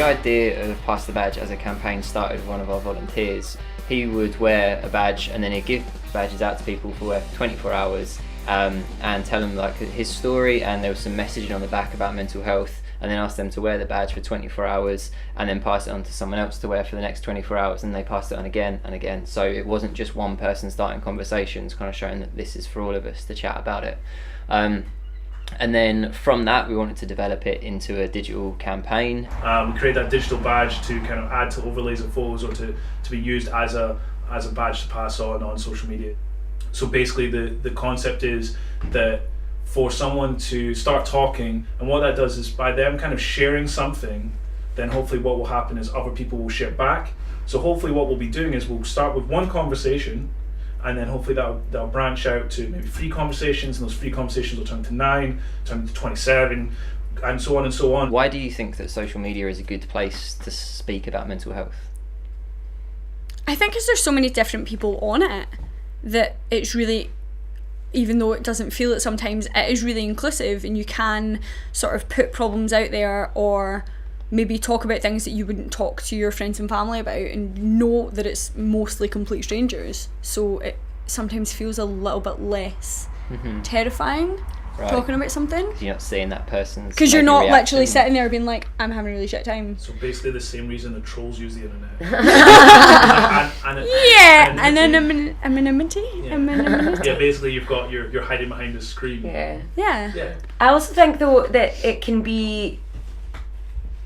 idea of Pass the Badge as a campaign started with one of our volunteers. He would wear a badge and then he'd give badges out to people for 24 hours and tell them like his story, and there was some messaging on the back about mental health, and then ask them to wear the badge for 24 hours and then pass it on to someone else to wear for the next 24 hours, and they passed it on again and again. So it wasn't just one person starting conversations, kind of showing that this is for all of us to chat about it. And then from that we wanted to develop it into a digital campaign. We create that digital badge to kind of add to overlays of photos, or to be used as a badge to pass on social media. So basically the concept is that for someone to start talking, and what that does is by them kind of sharing something, then hopefully what will happen is other people will share back. So hopefully what we'll be doing is we'll start with one conversation, and then hopefully that'll branch out to maybe 3 conversations, and those 3 conversations will turn to 9, turn to 27, and so on and so on. Why do you think that social media is a good place to speak about mental health? I think because there's so many different people on it that it's really, even though it doesn't feel it sometimes, it is really inclusive, and you can sort of put problems out there, or maybe talk about things that you wouldn't talk to your friends and family about, and know that it's mostly complete strangers. So it sometimes feels a little bit less terrifying. Right. Talking about something. You're not seeing that person's. Because you're not literally sitting there being like, I'm having a really shit time. So basically the same reason the trolls use the internet. Anonymity. Yeah, basically you're hiding behind a screen. Yeah. I also think though that it can be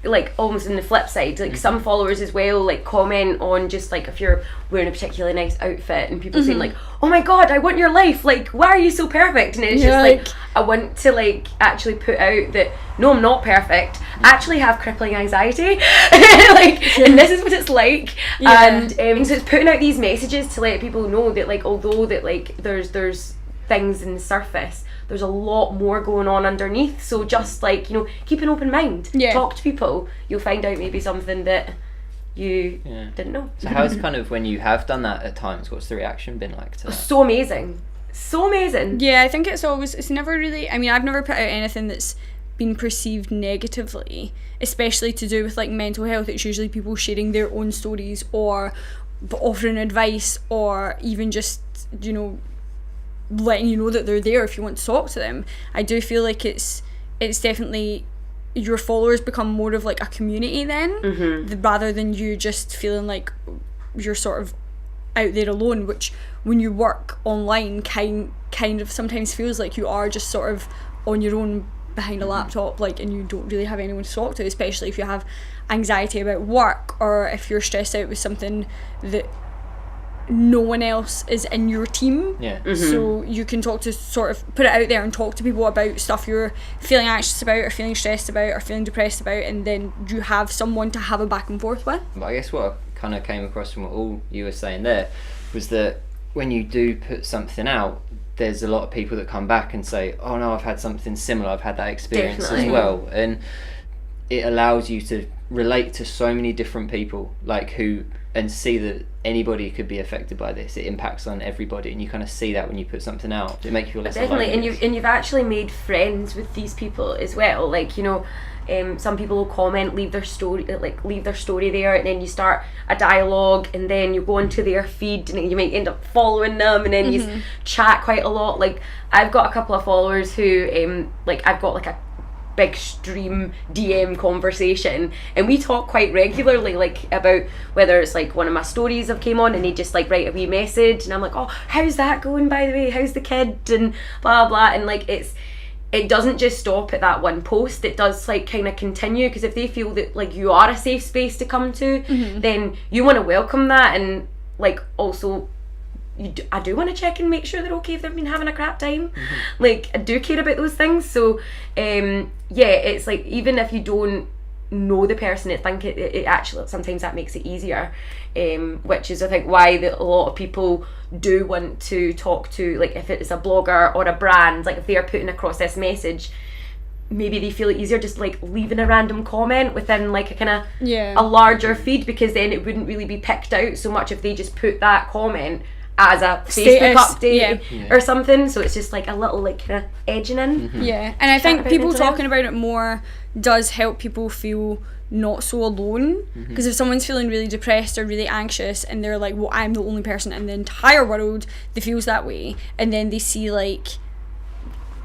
like almost on the flip side, like some followers as well like comment on just like if you're wearing a particularly nice outfit, and people saying like, oh my god, I want your life, like why are you so perfect? And it's just like I want to like actually put out that no, I'm not perfect, I actually have crippling anxiety like and this is what it's like. And so it's putting out these messages to let people know that like although that like there's things in the surface, there's a lot more going on underneath. So just like, you know, keep an open mind. Talk to people. You'll find out maybe something that you didn't know. So how's kind of, when you have done that at times, what's the reaction been like to that? So amazing. Yeah, I think it's never really, I mean, I've never put out anything that's been perceived negatively, especially to do with like mental health. It's usually people sharing their own stories, or offering advice, or even just, you know, letting you know that they're there if you want to talk to them. I do feel like it's definitely, your followers become more of like a community then, rather than you just feeling like you're sort of out there alone, which when you work online kind of sometimes feels like you are just sort of on your own behind a laptop, like, and you don't really have anyone to talk to, especially if you have anxiety about work, or if you're stressed out with something that no one else is in your team. So you can talk to, sort of put it out there and talk to people about stuff you're feeling anxious about, or feeling stressed about, or feeling depressed about, and then you have someone to have a back and forth with. But I guess what I kind of came across from what all you were saying there was that when you do put something out, there's a lot of people that come back and say, oh no, I've had something similar, I've had that experience as well. And it allows you to relate to so many different people, like and see that anybody could be affected by this. It impacts on everybody, and you kind of see that when you put something out. It makes you feel less alone. Definitely, and you've actually made friends with these people as well. Like, you know, some people will comment, leave their story there, and then you start a dialogue, and then you go into their feed, and you might end up following them, and then you chat quite a lot. Like, I've got a couple of followers who like I've got like a big stream DM conversation, and we talk quite regularly, like about whether it's like one of my stories have came on, and they just like write a wee message, and I'm like, oh, how's that going, by the way, how's the kid, and blah blah, and like it doesn't just stop at that one post. It does like kind of continue, because if they feel that like you are a safe space to come to, then you want to welcome that, and like also I do want to check and make sure they're okay if they've been having a crap time. Like, I do care about those things. So it's like, even if you don't know the person, I think it actually sometimes that makes it easier, which is I think why a lot of people do want to talk to, like if it's a blogger or a brand, like if they are putting across this message, maybe they feel it easier just like leaving a random comment within like a kind of a larger feed, because then it wouldn't really be picked out so much if they just put that comment as a Facebook update or something. So it's just like a little like kind of edging in. And I think people talking about it more does help people feel not so alone, because if someone's feeling really depressed or really anxious and they're like, well, I'm the only person in the entire world that feels that way, and then they see like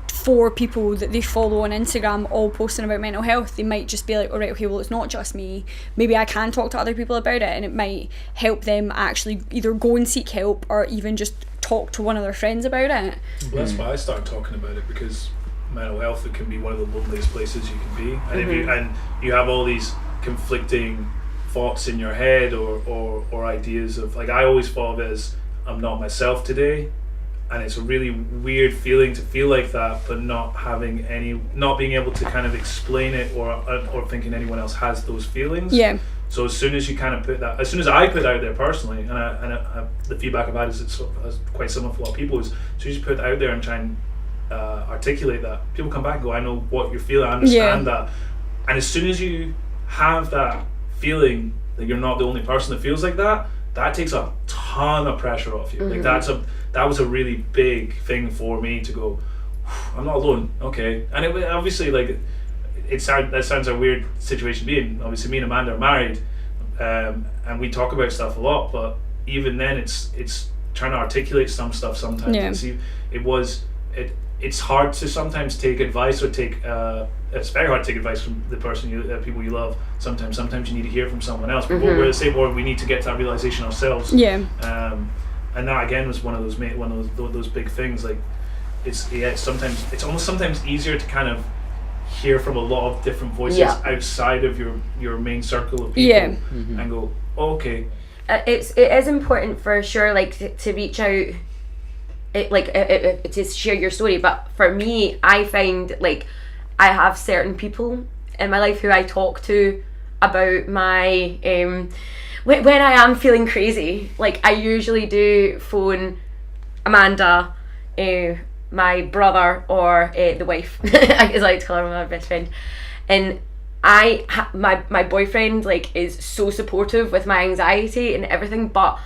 4 people that they follow on Instagram all posting about mental health, they might just be like, all right, okay, well, it's not just me, maybe I can talk to other people about it, and it might help them actually either go and seek help or even just talk to one of their friends about it. Well, that's why I started talking about it, because mental health, it can be one of the loneliest places you can be, and if you have all these conflicting thoughts in your head or ideas of, like, I always thought of it as, I'm not myself today, and it's a really weird feeling to feel like that, but not being able to kind of explain it or thinking anyone else has those feelings. Yeah. So as soon as you kind of as soon as I put it out there personally, and the feedback I've had is it's quite similar for a lot of people, is as soon as you put it out there and try and articulate that, people come back and go, I know what you're feeling, I understand that. And as soon as you have that feeling that you're not the only person that feels like that, that takes a ton of pressure off you. Like that was a really big thing for me to go, I'm not alone, okay. And it obviously, like, that sounds a weird situation to be in. Obviously me and Amanda are married, and we talk about stuff a lot, but even then it's trying to articulate some stuff sometimes. Yeah. And see, it's hard to sometimes take advice or it's very hard to take advice from the people you love. Sometimes you need to hear from someone else. But we're the same, or we need to get to that realization ourselves. Yeah. And that again was one of those big things. Like, it's almost sometimes easier to kind of hear from a lot of different voices outside of your main circle of people, and go, oh, okay. It is important for sure, like, to reach out, to share your story. But for me, I find, like, I have certain people in my life who I talk to about my when I am feeling crazy. Like, I usually do phone Amanda, my brother, or the wife, as I like to call her, my best friend, and my boyfriend, like, is so supportive with my anxiety and everything, but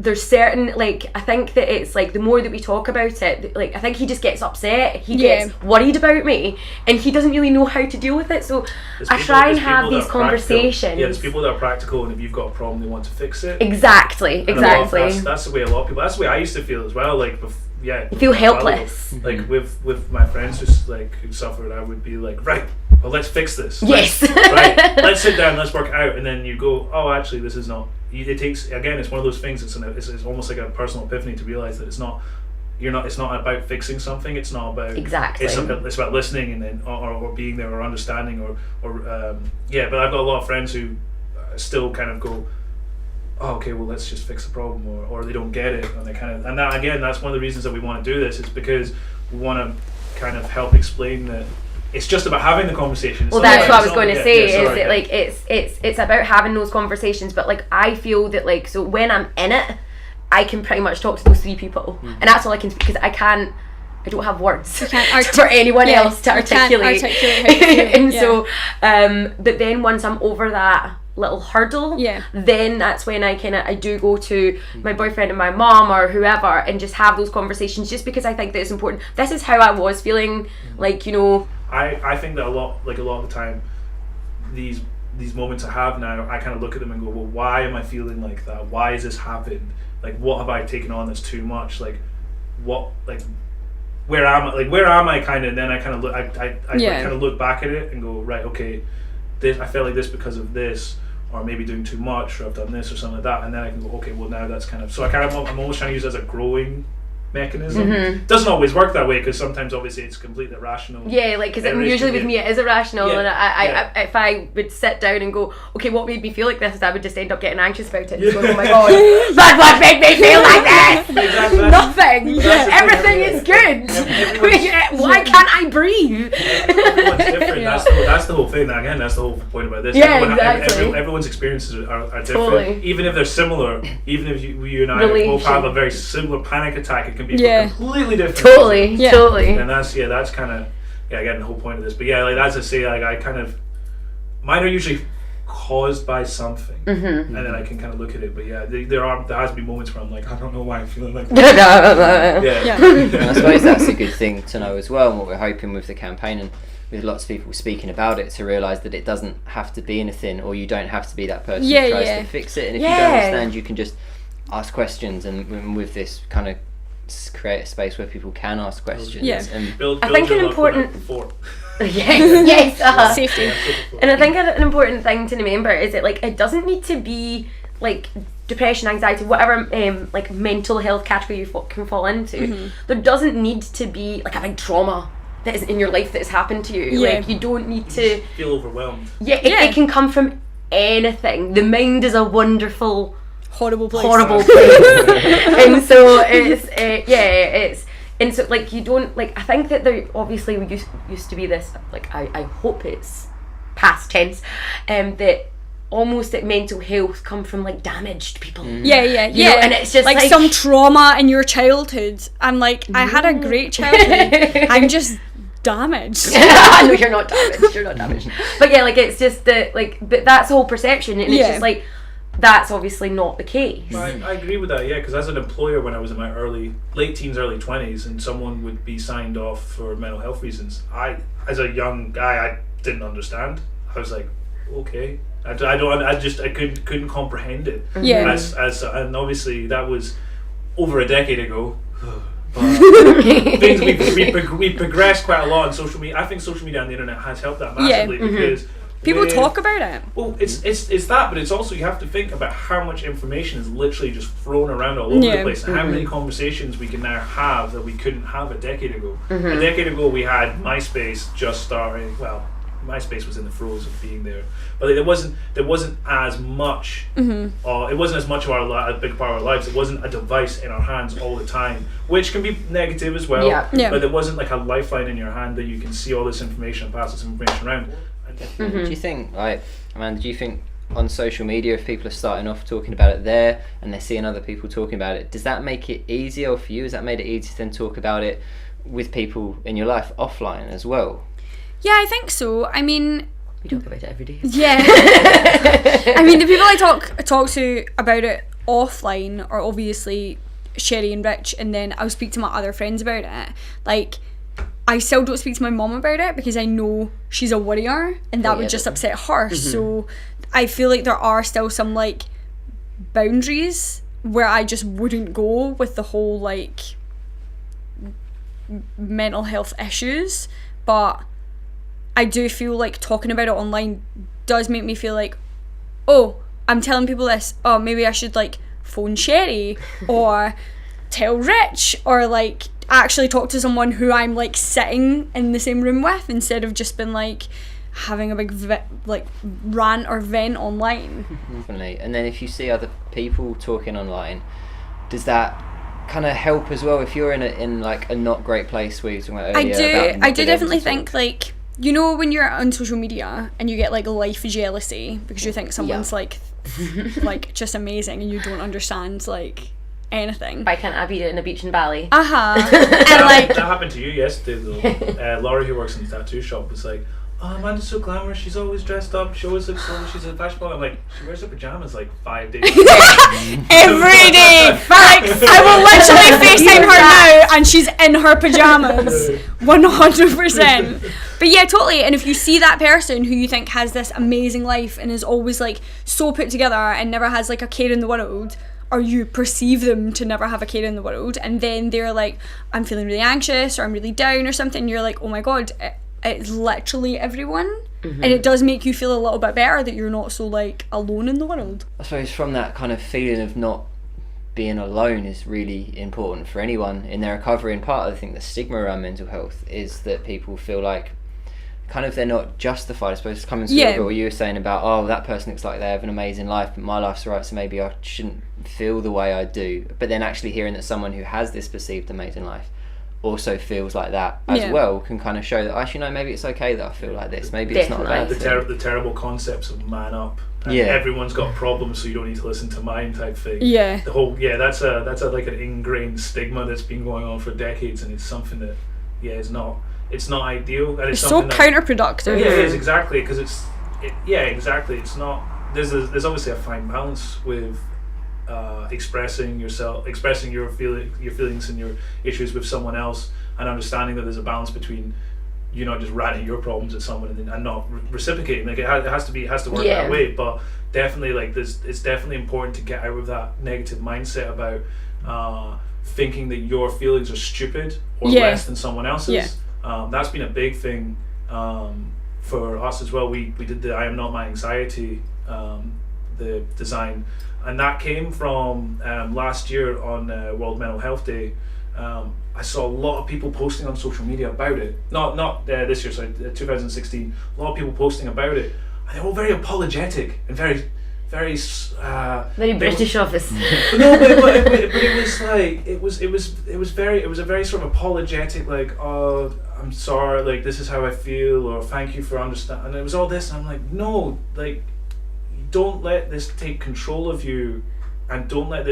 there's certain, like, I think that it's like the more that we talk about it, like, I think he just gets upset, he gets worried about me, and he doesn't really know how to deal with it. So I try and have these conversations. Yeah, there's people that are practical, and if you've got a problem, they want to fix it. Exactly. That's the way a lot of people. That's the way I used to feel as well. Like, you feel helpless. Like with my friends who suffered, I would be like, right, well, let's fix this. Yes. Right, let's sit down, let's work it out, and then you go, oh, actually, this is not. It takes, again, it's one of those things. It's almost like a personal epiphany to realize that it's not about fixing something. It's not about exactly. It's about listening, and then or being there, or understanding, or But I've got a lot of friends who still kind of go, oh, okay, well, let's just fix the problem, or they don't get it, and that, again, that's one of the reasons that we want to do this, is because we want to kind of help explain that it's just about having the conversation. Well, that's what I was going to say, like, it's about having those conversations, but, like, I feel that, like, so when I'm in it, I can pretty much talk to those 3 people, and that's all I can, because I don't have words for anyone else to articulate. And so, but then once I'm over that little hurdle, then that's when I do go to my boyfriend and my mom or whoever, and just have those conversations, just because I think that it's important. This is how I was feeling, like, you know. I think that a lot of the time, these moments I have now, I kind of look at them and go, well, why am I feeling like that? Why has this happened? Like, what have I taken on that's too much? Like, what, like, where am I kind of, and then I kind of look, I kind of look back at it and go, right, okay, I felt like this because of this, or maybe doing too much, or I've done this or something like that, and then I can go, okay, well, now that's kind of, so I'm almost trying to use it as a growing mechanism. Doesn't always work that way, because sometimes obviously it's completely irrational. Yeah, like, because usually with me it is irrational, and I if I would sit down and go, okay, what made me feel like this, I would just end up getting anxious about it. Just going, oh my god, that's what made me feel like this. Exactly. Nothing. Everything is good. Why can't I breathe? Everyone's different. That's the whole thing. Again, that's the whole point about this. Exactly. Everyone's experiences are different. Totally. Even if they're similar, even if you and I both have a very similar panic attack, it can be completely different. Totally. And that's kind of again the whole point of this. But like, as I say, like, I kind of, mine are usually caused by something, and then I can kind of look at it. But yeah, there has been moments where I'm like, I don't know why I'm feeling like that. And I suppose that's a good thing to know as well, and what we're hoping with the campaign and with lots of people speaking about it, to realise that it doesn't have to be anything, or you don't have to be that person who tries to fix it. And if you don't understand, you can just ask questions, and with this kind of create a space where people can ask questions. And build I think an important fort. yes, safety. And I think an important thing to remember is that like it doesn't need to be like depression, anxiety, whatever like mental health category you can fall into. There doesn't need to be like a big trauma that is in your life that has happened to you. Like you don't need to feel overwhelmed. It can come from anything. The mind is a wonderful horrible place. And so it's and so like you don't like, I think that there obviously used to be this like I hope it's past tense that almost that mental health come from like damaged people. You know, and it's just like some trauma in your childhood. I'm like, I had a great childhood. I'm just damaged. No, you're not damaged. But yeah, like it's just that like, but that's the whole perception, and it's just like that's obviously not the case. I agree with that, because as an employer, when I was in my late teens, early 20s, and someone would be signed off for mental health reasons, as a young guy, I didn't understand. I was like, okay, I couldn't comprehend it. And obviously that was over a decade ago. But things we progressed quite a lot on social media. I think social media and the internet has helped that massively because people talk about it. Well, it's that, but it's also, you have to think about how much information is literally just thrown around all over the place, and how many conversations we can now have that we couldn't have a decade ago. A decade ago, we had MySpace just starting. Well, MySpace was in the throes of being there, but there wasn't as much. It wasn't as much of a big part of our lives. It wasn't a device in our hands all the time, which can be negative as well. But there wasn't like a lifeline in your hand that you can see all this information and pass this information around. Do you think, like, Amanda, do you think on social media, if people are starting off talking about it there and they're seeing other people talking about it, does that make it easier for you? Has that made it easier to then talk about it with people in your life offline as well? Yeah, I think so. I mean, we talk about it every day. Yeah. I mean, the people I talk to about it offline are obviously Sherry and Rich, and then I'll speak to my other friends about it. Like, I still don't speak to my mum about it because I know she's a worrier and that would just upset her. So I feel like there are still some like boundaries where I just wouldn't go with the whole like mental health issues, but I do feel like talking about it online does make me feel like, oh, I'm telling people this, oh, maybe I should like phone Sherry or tell Rich, or like actually talk to someone who I'm like sitting in the same room with, instead of just been like having a big like rant or vent online. Definitely. And then if you see other people talking online, does that kind of help as well if you're in like a not great place where you're talking about earlier? I do definitely think, like, you know, when you're on social media and you get like life jealousy because you think someone's like just amazing and you don't understand like anything. Why can't I be in a beach in Bali? And like that happened to you yesterday though. Laurie, who works in the tattoo shop, was like, oh, Amanda's so glamorous, she's always dressed up, she always looks so, she's a fashion model. I'm like, she wears her pajamas like 5 days every day. Like, I will literally FaceTime her now and she's in her pajamas 100%. But yeah, totally. And if you see that person who you think has this amazing life and is always like so put together and never has like a care in the world, or you perceive them to never have a care in the world, and then they're like, I'm feeling really anxious or I'm really down or something, you're like, oh my god, it's literally everyone. And it does make you feel a little bit better that you're not so like alone in the world. I suppose from that kind of feeling of not being alone is really important for anyone in their recovery, and part of the thing, the stigma around mental health is that people feel like kind of they're not justified. I suppose it's coming to what you were saying about, oh, that person looks like they have an amazing life but my life's alright, so maybe I shouldn't feel the way I do. But then actually hearing that someone who has this perceived amazing life also feels like that as well can kind of show that actually no, maybe it's okay that I feel like this, maybe it's not a bad thing. The terrible concepts of man up and everyone's got problems so you don't need to listen to mine type thing. The whole that's a like an ingrained stigma that's been going on for decades, and it's something that it's not ideal, and it's so counterproductive. It is, exactly, because yeah, exactly. It's not. There's obviously a fine balance with expressing yourself, expressing your feelings and your issues with someone else, and understanding that there's a balance between you not just ranting your problems at someone and not reciprocating. Like it has to work that way. But definitely, like it's definitely important to get out of that negative mindset about thinking that your feelings are stupid or less than someone else's. That's been a big thing for us as well. We did the I Am Not My Anxiety the design, and that came from last year on World Mental Health Day. I saw a lot of people posting on social media about it. Not this year, sorry, 2016. A lot of people posting about it, and they're all very apologetic and very British office. No, but it was like it was a very sort of apologetic, like, oh, I'm sorry, like this is how I feel, or thank you for understanding. And it was all this, and I'm like, no, like, don't let this take control of you, and don't let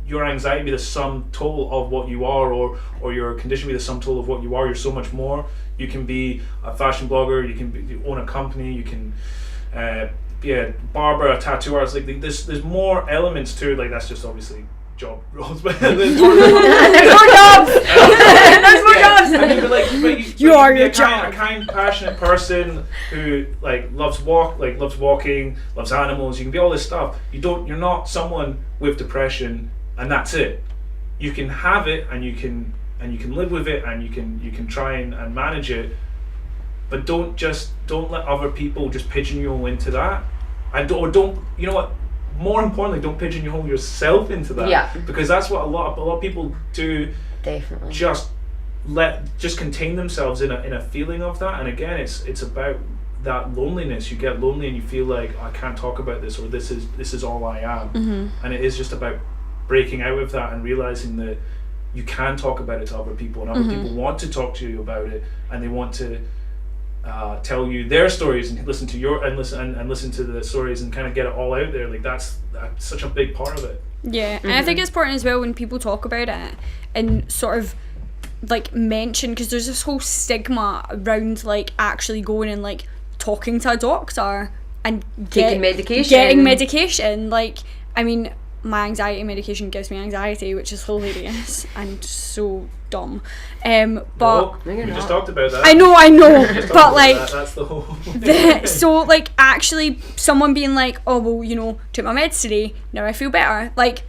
your anxiety be the sum total of what you are, or your condition be the sum total of what you are. You're so much more. You can be a fashion blogger, you own a company, you can be a barber, a tattoo artist. Like there's more elements to it. Like that's just obviously job roles, but there's more jobs. There's more jobs. I mean, but you are your job. A kind, passionate person who loves walking, loves animals. You can be all this stuff. You're not someone with depression, and that's it. You can have it, and you can live with it, and you can try and manage it. But don't let other people just pigeonhole into that, and don't you know what? More importantly, don't pigeonhole yourself into that. Yeah. Because that's what a lot of people do. Definitely. Just contain themselves in a feeling of that, and again, it's about that loneliness. You get lonely and you feel like, I can't talk about this, or this is all I am, and it is just about breaking out of that and realizing that you can talk about it to other people, and other people want to talk to you about it, and they want to tell you their stories and listen to the stories and kind of get it all out there. Like that's such a big part of it. Yeah, and I think it's important as well when people talk about it and sort of like mention, because there's this whole stigma around like actually going and like talking to a doctor and getting medication. Like, I mean, my anxiety medication gives me anxiety, which is hilarious and so dumb. But we just talked about that. I know, but like that's the whole so like actually someone being like, oh well, you know, took my meds today, now I feel better. Like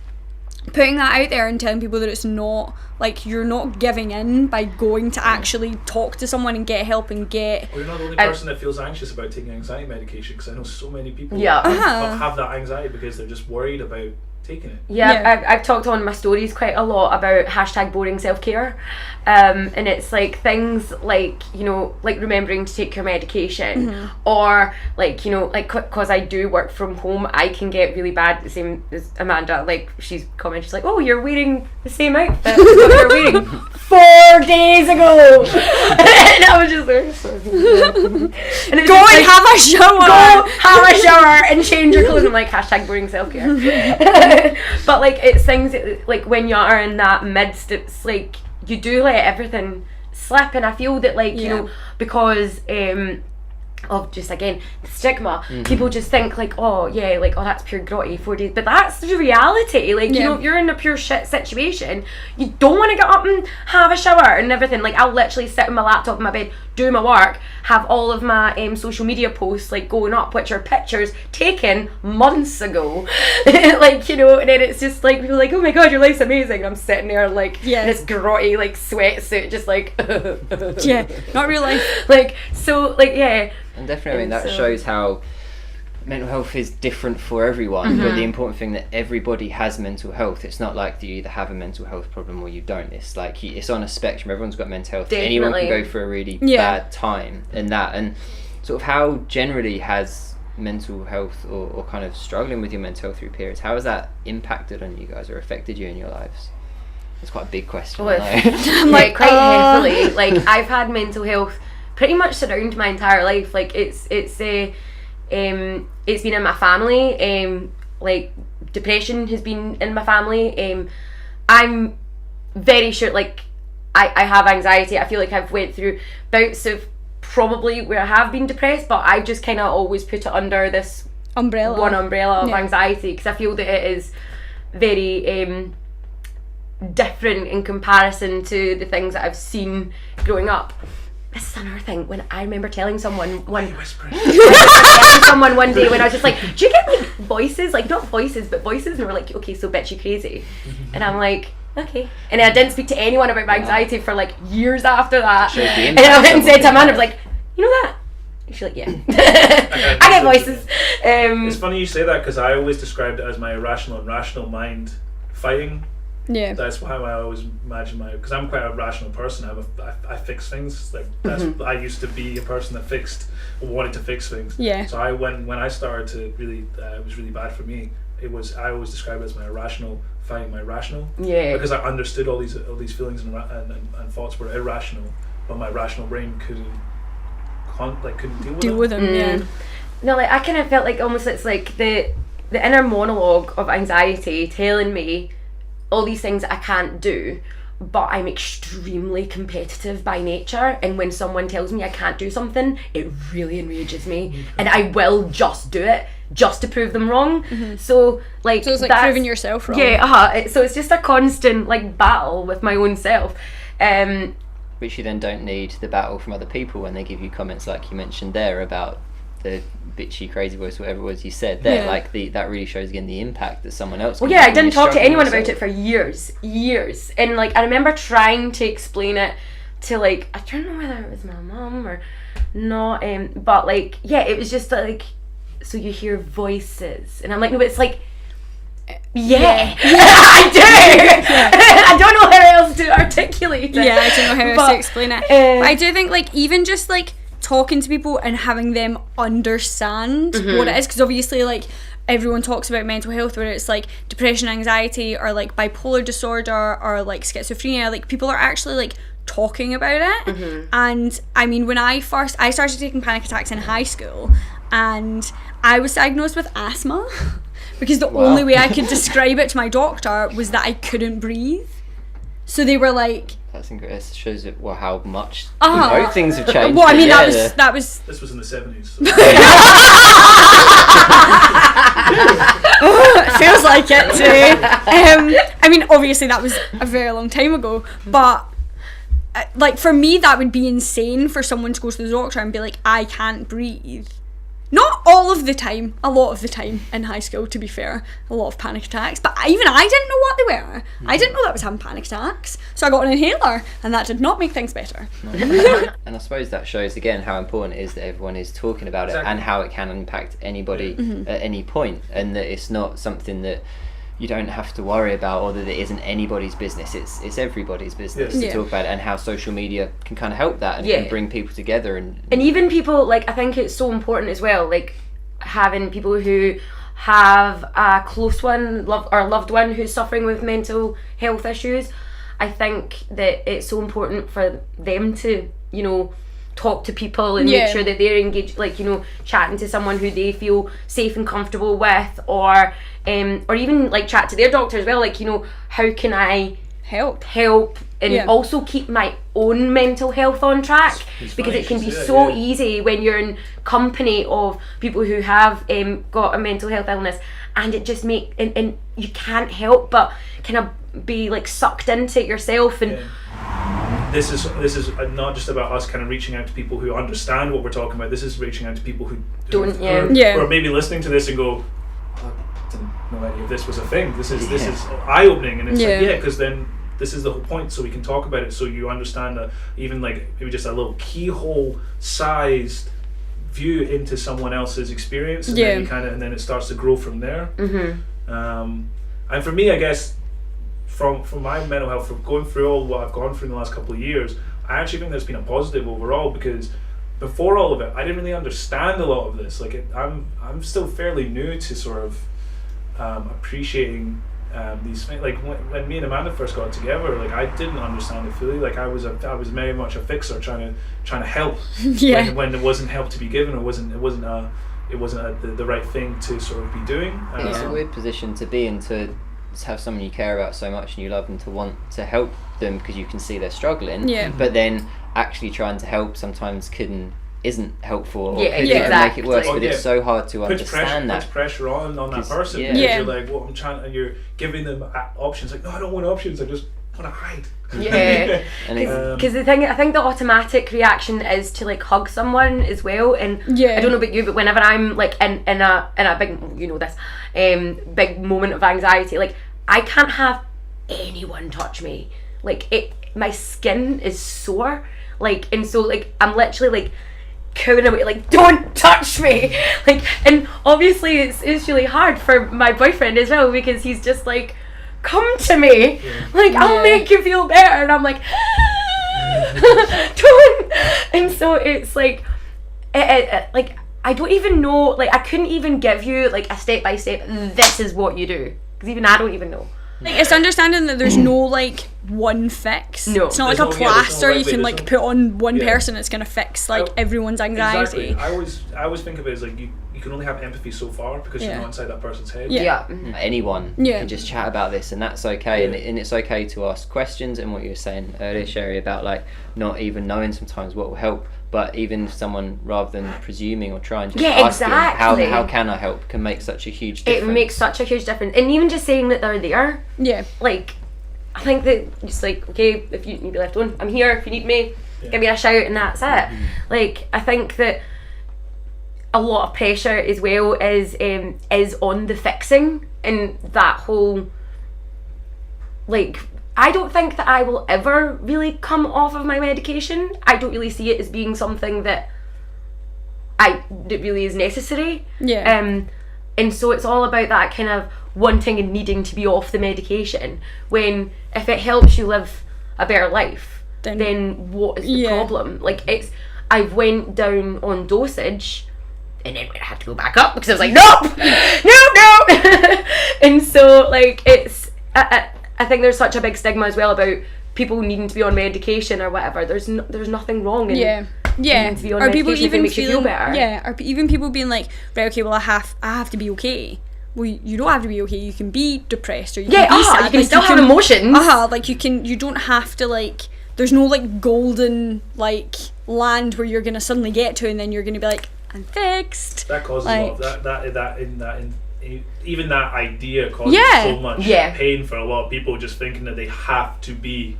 putting that out there and telling people that it's not like, you're not giving in by going to actually talk to someone and get help and get. Well, you're not the only person that feels anxious about taking anxiety medication, because I know so many people have that anxiety because they're just worried about taking it. I've talked on my stories quite a lot about #boring self-care, and it's like things like, you know, like remembering to take your medication, or like, you know, like because I do work from home, I can get really bad, the same as Amanda, like she's commented, she's like, oh, you're wearing the same outfit as what you're wearing 4 days ago. And I was just like, and go and have a shower and change your clothes. I'm like, #boring self-care. But like it's things that, like when you are in that midst, it's like you do let everything slip, and I feel that like you know, because of just again the stigma, people just think like, oh yeah, like, oh, that's pure grotty 4 days, but that's the reality. Like you know, if you're in a pure shit situation, you don't want to get up and have a shower and everything. Like I'll literally sit on my laptop in my bed, do my work, have all of my social media posts like going up, which are pictures taken months ago. Like, you know, and then it's just like people are like, oh my god, your life's amazing, and I'm sitting there like in this grotty like sweatsuit, just like not real life. Like, so like and definitely, I mean, that shows how mental health is different for everyone, but the important thing that everybody has mental health. It's not like you either have a mental health problem or you don't. It's like it's on a spectrum. Everyone's got mental health. Definitely. Anyone can go through a really bad time and that, and sort of how generally has mental health or kind of struggling with your mental health through periods, how has that impacted on you guys or affected you in your lives? It's quite a big question. I'm like quite heavily. Like I've had mental health pretty much surround my entire life. Like it's been in my family. Like depression has been in my family. I'm very sure, like I have anxiety. I feel like I've went through bouts of probably where I have been depressed, but I just kind of always put it under this one umbrella of anxiety, because I feel that it is very different in comparison to the things that I've seen growing up. This is another thing. When I remember telling someone one day when I was just like, do you get like voices, like not voices but voices, and they were like, okay, so bitch, you crazy? And I'm like, okay. And I didn't speak to anyone about my anxiety for like years after that. And I went and said to Amanda, I was like, you know that? And she's like, yeah. I get voices. It's funny you say that, because I always described it as my irrational and rational mind fighting. Yeah. That's how I always imagine because I'm quite a rational person. I fix things. Like that's I used to be a person that wanted to fix things. Yeah. So when I started to really, it was really bad for me. I always describe it as my irrational fighting my rational. Yeah. Because I understood all these feelings and thoughts were irrational, but my rational brain couldn't deal with them. Yeah. No, like I kind of felt like almost it's like the inner monologue of anxiety telling me all these things I can't do, but I'm extremely competitive by nature, and when someone tells me I can't do something, it really enrages me, and I will just do it just to prove them wrong. So it's like proving yourself wrong. Yeah, so it's just a constant like battle with my own self. Which you then don't need the battle from other people when they give you comments like you mentioned there about the bitchy crazy voice, whatever it was you said there. Like that really shows again the impact that someone else. Well, yeah, I didn't talk to anyone about it for years, and like I remember trying to explain it to like, I don't know whether it was my mum or not, but like it was just like, so you hear voices, and I'm like, no, but it's like, I do. I don't know how else to articulate it. Yeah, I don't know how else to explain it. But I do think like even just like talking to people and having them understand what it is, because obviously like everyone talks about mental health, whether it's like depression, anxiety, or like bipolar disorder, or like schizophrenia, like people are actually like talking about it. And I mean, when I started taking panic attacks in high school, and I was diagnosed with asthma because the only way I could describe it to my doctor was that I couldn't breathe. So they were like, that's incredible. It shows how much things have changed. Well, I mean, that was. This was in the 70s. So. Feels like it too. I mean, obviously that was a very long time ago, but like for me, that would be insane for someone to go to the doctor and be like, I can't breathe. Not all of the time, a lot of the time in high school, to be fair, a lot of panic attacks, but even I didn't know what they were. I didn't know that I was having panic attacks, so I got an inhaler, and that did not make things better. And I suppose that shows again how important it is that everyone is talking about it and how it can impact anybody at any point, and that it's not something that you don't have to worry about, or that it isn't anybody's business. It's everybody's business to talk about it, and how social media can kind of help that and can bring people together. And even people, like, I think it's so important as well, like having people who have a close one, loved one who's suffering with mental health issues. I think that it's so important for them to, talk to people and make sure that they're engaged, like, chatting to someone who they feel safe and comfortable with, or even like chat to their doctor as well, like, how can I help and also keep my own mental health on track, because it can be so easy when you're in company of people who have got a mental health illness, and it just and you can't help but kind of be like sucked into it yourself. And this is not just about us kind of reaching out to people who understand what we're talking about. This is reaching out to people who don't, or maybe listening to this and go, I didn't know any of this was a thing. This is eye-opening, and it's because then this is the whole point, so we can talk about it, so you understand even like maybe just a little keyhole-sized view into someone else's experience, and then you and then it starts to grow from there. And for me, I guess, from my mental health, from going through all what I've gone through in the last couple of years, I actually think there's been a positive overall, because before all of it, I didn't really understand a lot of this. Like, I'm still fairly new to sort of appreciating these things. Like when me and Amanda first got together, like I didn't understand it fully. Like I was very much a fixer, trying to help when there wasn't help to be given, or it wasn't the right thing to sort of be doing. It's a weird position to be in, to have someone you care about so much and you love them to want to help them because you can see they're struggling. Yeah. But then actually trying to help sometimes isn't helpful or Yeah, could exactly. make it worse. Oh, But yeah. it's so hard to Puts understand pressure on that 'Cause, person. yeah. because Yeah. You're like, well, I'm trying, and you're giving them options. Like, no, I don't want options. I just want to hide. Yeah. And it, Because I think the automatic reaction is to like hug someone as well, and Yeah. I don't know about you, but whenever I'm like in a big, you know this, big moment of anxiety, like I can't have anyone touch me. Like my skin is sore, like, and so like I'm literally like cowing away, like, don't touch me, like, and obviously it's really hard for my boyfriend as well because he's just like, come to me, like, I'll make you feel better, and I'm like, don't, and so it's like, like, I don't even know, like, I couldn't even give you like a step by step, this is what you do, because even I don't even know. Like, it's understanding that there's no like one fix. No. It's not like There's a no- yeah, there's no plaster right you way, can there's like no- put on one Yeah. person. It's gonna fix like I- everyone's anxiety. Exactly. I always think of it as like you can only have empathy so far because you're Yeah. not inside that person's head. Yeah. anyone Yeah. can just chat about this, and that's okay. Yeah. And it's okay to ask questions. And what you were saying earlier, Sherry, about like not even knowing sometimes what will help. But even if someone, rather than presuming or trying, just Yeah, asking, exactly. how can I help, can make such a huge difference. It makes such a huge difference, and even just saying that they're there, Yeah. like, I think that just like, okay, if you need to be left alone, I'm here. If you need me, give me a shout, and that's it. Like, I think that a lot of pressure as well is on the fixing, and that whole, like, I don't think that I will ever really come off of my medication. I don't really see it as being something that really is necessary. Yeah. And so it's all about that kind of wanting and needing to be off the medication, when if it helps you live a better life, then what is the problem? Like, I've went down on dosage and then I had to go back up because I was like, no. And so like I think there's such a big stigma as well about people needing to be on medication or whatever. There's nothing wrong in needing to be on Or people medication if it even makes you feel better. Yeah. Or even people being like, right, okay, well I have to be okay. Well, you don't have to be okay. You can be depressed, or you can be sad. You can like, still have emotions. Like you don't have to like. There's no like golden like land where you're gonna suddenly get to, and then you're gonna be like, I'm fixed. That causes like, a lot of that even that idea causes so much pain for a lot of people, just thinking that they have to be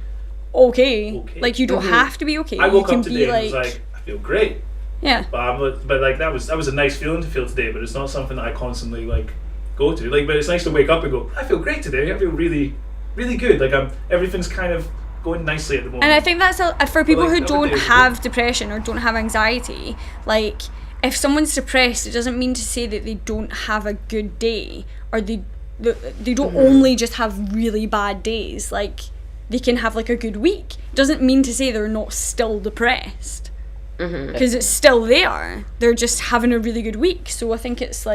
okay. Like, you don't have to be okay. I woke you can up today be and was like, I feel great. Yeah. But like that was a nice feeling to feel today, but it's not something that I constantly like go to. Like, but it's nice to wake up and go, I feel great today. I feel really, really good. Like everything's kind of going nicely at the moment. And I think that's for people like, who don't every day is have depression or don't have anxiety. Like, if someone's depressed, it doesn't mean to say that they don't have a good day, or they don't only just have really bad days. Like, they can have like a good week. It doesn't mean to say they're not still depressed, because it's still there. They're just having a really good week. So I think it's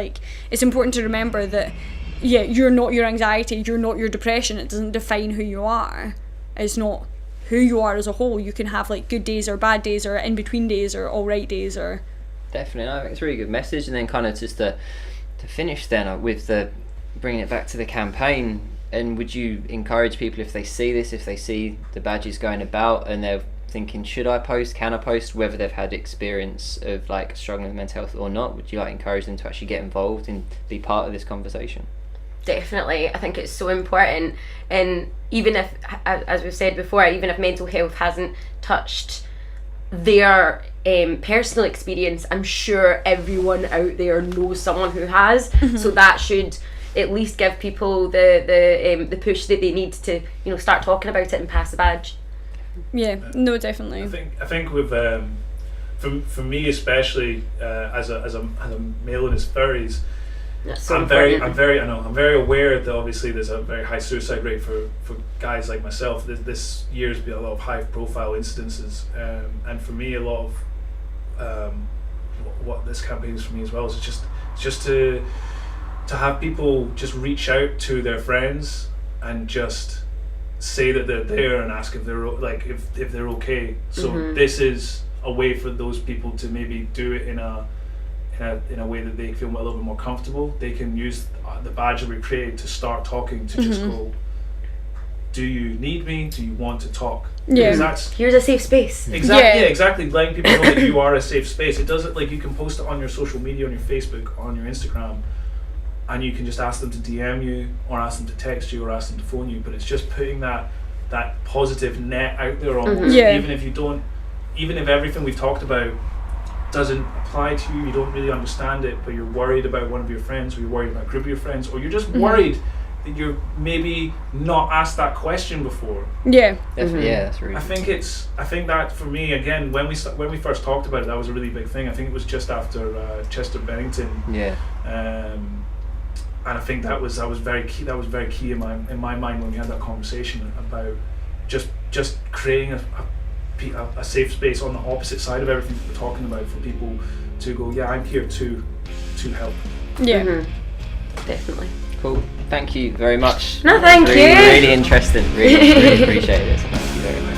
important to remember that you're not your anxiety, you're not your depression. It doesn't define who you are. It's not who you are as a whole. You can have like good days or bad days or in between days or all right days or. Definitely, I think it's a really good message. And then kind of just to finish then with bringing it back to the campaign. And would you encourage people, if they see this, if they see the badges going about and they're thinking, should I post, can I post, whether they've had experience of like struggling with mental health or not, would you encourage them to actually get involved and be part of this conversation? Definitely, I think it's so important. And even if, as we've said before, even if mental health hasn't touched their personal experience, I'm sure everyone out there knows someone who has. So that should at least give people the push that they need to start talking about it and pass the badge. Yeah, no, definitely. I think with for me especially as a male in his 30s, I'm very aware that obviously there's a very high suicide rate for guys like myself. This year's been a lot of high profile incidences, and for me a lot of what this campaign is for me as well is just to have people just reach out to their friends and just say that they're there and ask if they're if they're okay. So this is a way for those people to maybe do it in in a way that they feel a little bit more comfortable, they can use the badge that we created to start talking, to just go, do you need me? Do you want to talk? Yeah. Because Here's a safe space. Exactly, yeah, exactly. Letting people know that you are a safe space. It doesn't, like, you can post it on your social media, on your Facebook, on your Instagram, and you can just ask them to DM you, or ask them to text you, or ask them to phone you. But it's just putting that positive net out there almost. Yeah. Even if everything we've talked about doesn't apply to you, you don't really understand it, but you're worried about one of your friends, or you're worried about a group of your friends, or you're just worried that you're maybe not asked that question before. Yeah. Definitely, yeah, that's really. I think that for me, again, when we first talked about it, that was a really big thing. I think it was just after Chester Bennington. Yeah. And I think that was very key. That was very key in my mind when we had that conversation about just creating a safe space on the opposite side of everything that we're talking about, for people to go, yeah, I'm here to help. Yeah. Definitely. Cool. Thank you very much. No, thank you. Really interesting. Really appreciate this. Thank you very much.